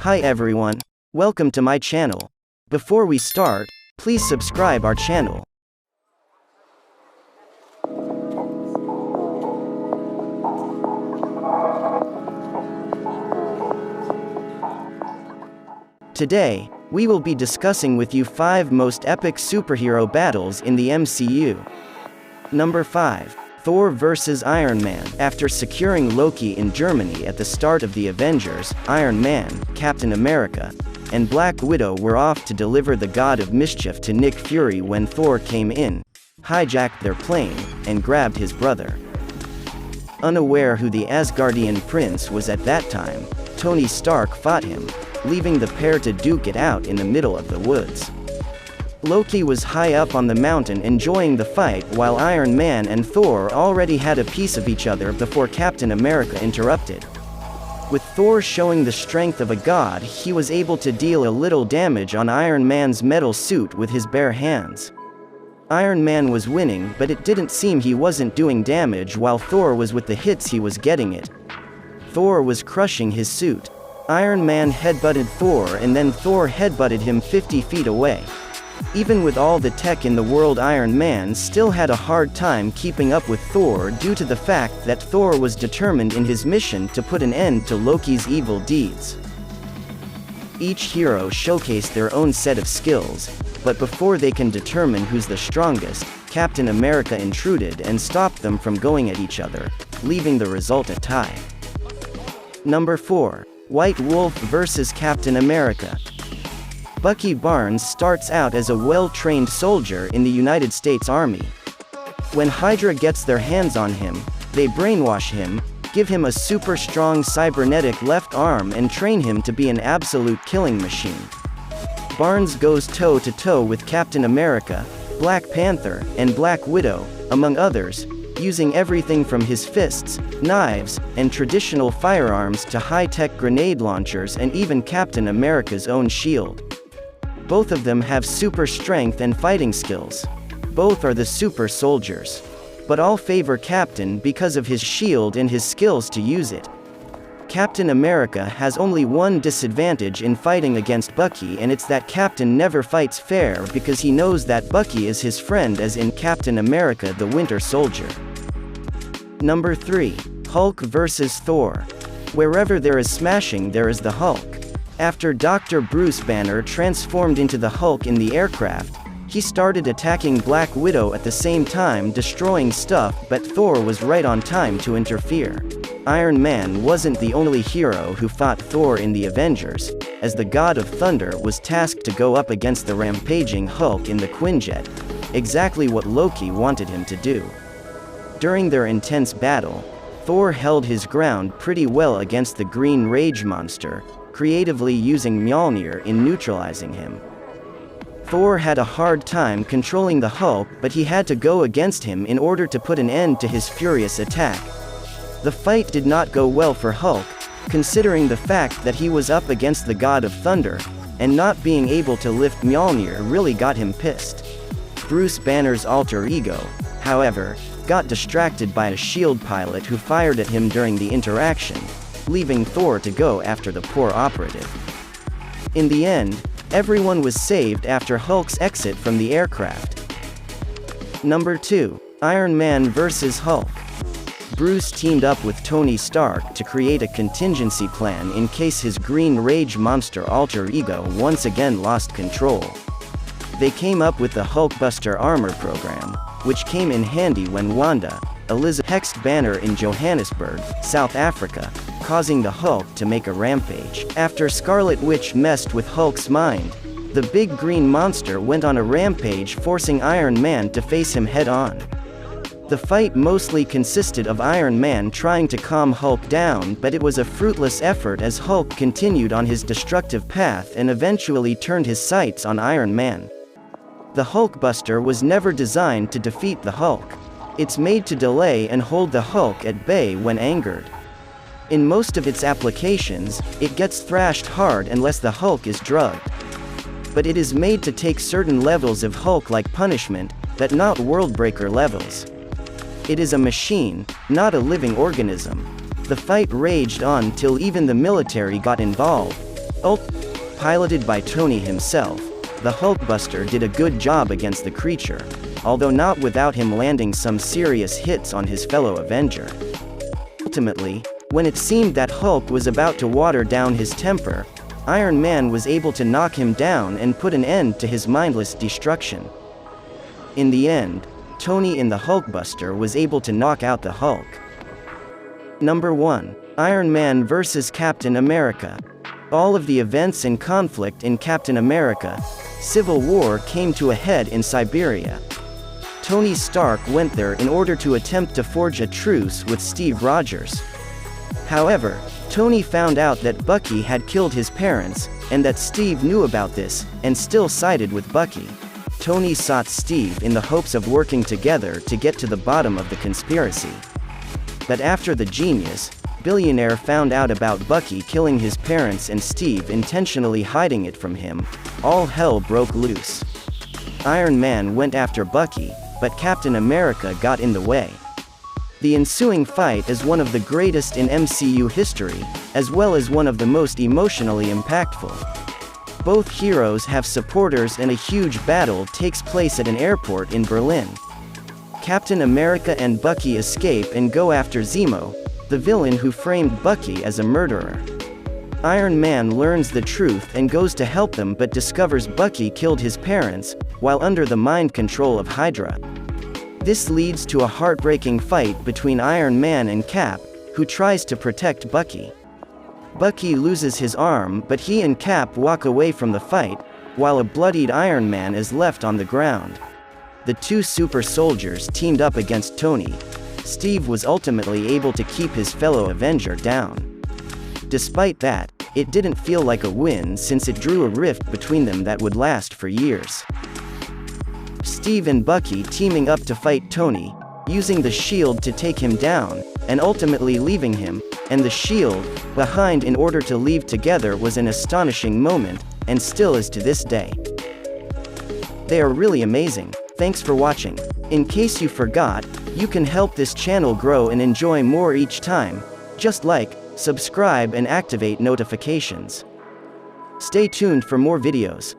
Hi everyone. Welcome to my channel. Before we start, please subscribe our channel. Today, we will be discussing with you 5 most epic superhero battles in the MCU. Number 5. Thor vs. Iron Man. After securing Loki in Germany at the start of the Avengers, Iron Man, Captain America, and Black Widow were off to deliver the God of Mischief to Nick Fury when Thor came in, hijacked their plane, and grabbed his brother. Unaware who the Asgardian prince was at that time, Tony Stark fought him, leaving the pair to duke it out in the middle of the woods. Loki was high up on the mountain enjoying the fight while Iron Man and Thor already had a piece of each other before Captain America interrupted. With Thor showing the strength of a god, he was able to deal a little damage on Iron Man's metal suit with his bare hands. Iron Man was winning, but it didn't seem he wasn't doing damage while Thor was with the hits he was getting it. Thor was crushing his suit. Iron Man headbutted Thor and then Thor headbutted him 50 feet away. Even with all the tech in the world, Iron Man still had a hard time keeping up with Thor due to the fact that Thor was determined in his mission to put an end to Loki's evil deeds. Each hero showcased their own set of skills, but before they can determine who's the strongest, Captain America intruded and stopped them from going at each other, leaving the result a tie. Number 4. White Wolf vs. Captain America. Bucky Barnes starts out as a well-trained soldier in the United States Army. When Hydra gets their hands on him, they brainwash him, give him a super strong cybernetic left arm and train him to be an absolute killing machine. Barnes goes toe-to-toe with Captain America, Black Panther, and Black Widow, among others, using everything from his fists, knives, and traditional firearms to high-tech grenade launchers and even Captain America's own shield. Both of them have super strength and fighting skills. Both are the super soldiers. But all favor Captain because of his shield and his skills to use it. Captain America has only one disadvantage in fighting against Bucky, and it's that Captain never fights fair because he knows that Bucky is his friend, as in Captain America the Winter Soldier. Number 3. Hulk vs. Thor. Wherever there is smashing, there is the Hulk. After Dr. Bruce Banner transformed into the Hulk in the aircraft, he started attacking Black Widow at the same time, destroying stuff, but Thor was right on time to interfere. Iron Man wasn't the only hero who fought Thor in the Avengers, as the God of Thunder was tasked to go up against the rampaging Hulk in the Quinjet, exactly what Loki wanted him to do. During their intense battle, Thor held his ground pretty well against the Green Rage monster, creatively using Mjolnir in neutralizing him. Thor had a hard time controlling the Hulk, but he had to go against him in order to put an end to his furious attack. The fight did not go well for Hulk, considering the fact that he was up against the God of Thunder, and not being able to lift Mjolnir really got him pissed. Bruce Banner's alter ego, however, got distracted by a shield pilot who fired at him during the interaction, leaving Thor to go after the poor operative. In the end, everyone was saved after Hulk's exit from the aircraft. Number 2. Iron Man vs. Hulk. Bruce teamed up with Tony Stark to create a contingency plan in case his Green Rage monster alter ego once again lost control. They came up with the Hulkbuster armor program, which came in handy when Wanda, Elizabeth hexed Banner in Johannesburg, South Africa, causing the Hulk to make a rampage. After Scarlet Witch messed with Hulk's mind, the big green monster went on a rampage, forcing Iron Man to face him head-on. The fight mostly consisted of Iron Man trying to calm Hulk down, but it was a fruitless effort as Hulk continued on his destructive path and eventually turned his sights on Iron Man. The Hulkbuster was never designed to defeat the Hulk. It's made to delay and hold the Hulk at bay when angered. In most of its applications, it gets thrashed hard unless the Hulk is drugged. But it is made to take certain levels of Hulk-like punishment, but not Worldbreaker levels. It is a machine, not a living organism. The fight raged on till even the military got involved. Piloted by Tony himself, the Hulkbuster did a good job against the creature, although not without him landing some serious hits on his fellow Avenger. Ultimately, when it seemed that Hulk was about to water down his temper, Iron Man was able to knock him down and put an end to his mindless destruction. In the end, Tony in the Hulkbuster was able to knock out the Hulk. Number 1. Iron Man vs. Captain America. All of the events and conflict in Captain America: Civil War came to a head in Siberia. Tony Stark went there in order to attempt to forge a truce with Steve Rogers. However, Tony found out that Bucky had killed his parents, and that Steve knew about this, and still sided with Bucky. Tony sought Steve in the hopes of working together to get to the bottom of the conspiracy. But after the genius, billionaire found out about Bucky killing his parents and Steve intentionally hiding it from him, all hell broke loose. Iron Man went after Bucky, but Captain America got in the way. The ensuing fight is one of the greatest in MCU history, as well as one of the most emotionally impactful. Both heroes have supporters and a huge battle takes place at an airport in Berlin. Captain America and Bucky escape and go after Zemo, the villain who framed Bucky as a murderer. Iron Man learns the truth and goes to help them but discovers Bucky killed his parents, while under the mind control of Hydra. This leads to a heartbreaking fight between Iron Man and Cap, who tries to protect Bucky. Bucky loses his arm but he and Cap walk away from the fight, while a bloodied Iron Man is left on the ground. The two super soldiers teamed up against Tony. Steve was ultimately able to keep his fellow Avenger down. Despite that, it didn't feel like a win since it drew a rift between them that would last for years. Steve and Bucky teaming up to fight Tony, using the shield to take him down, and ultimately leaving him and the shield behind in order to leave together was an astonishing moment, and still is to this day. They are really amazing. Thanks for watching. In case you forgot, you can help this channel grow and enjoy more each time. Just like, subscribe and activate notifications. Stay tuned for more videos.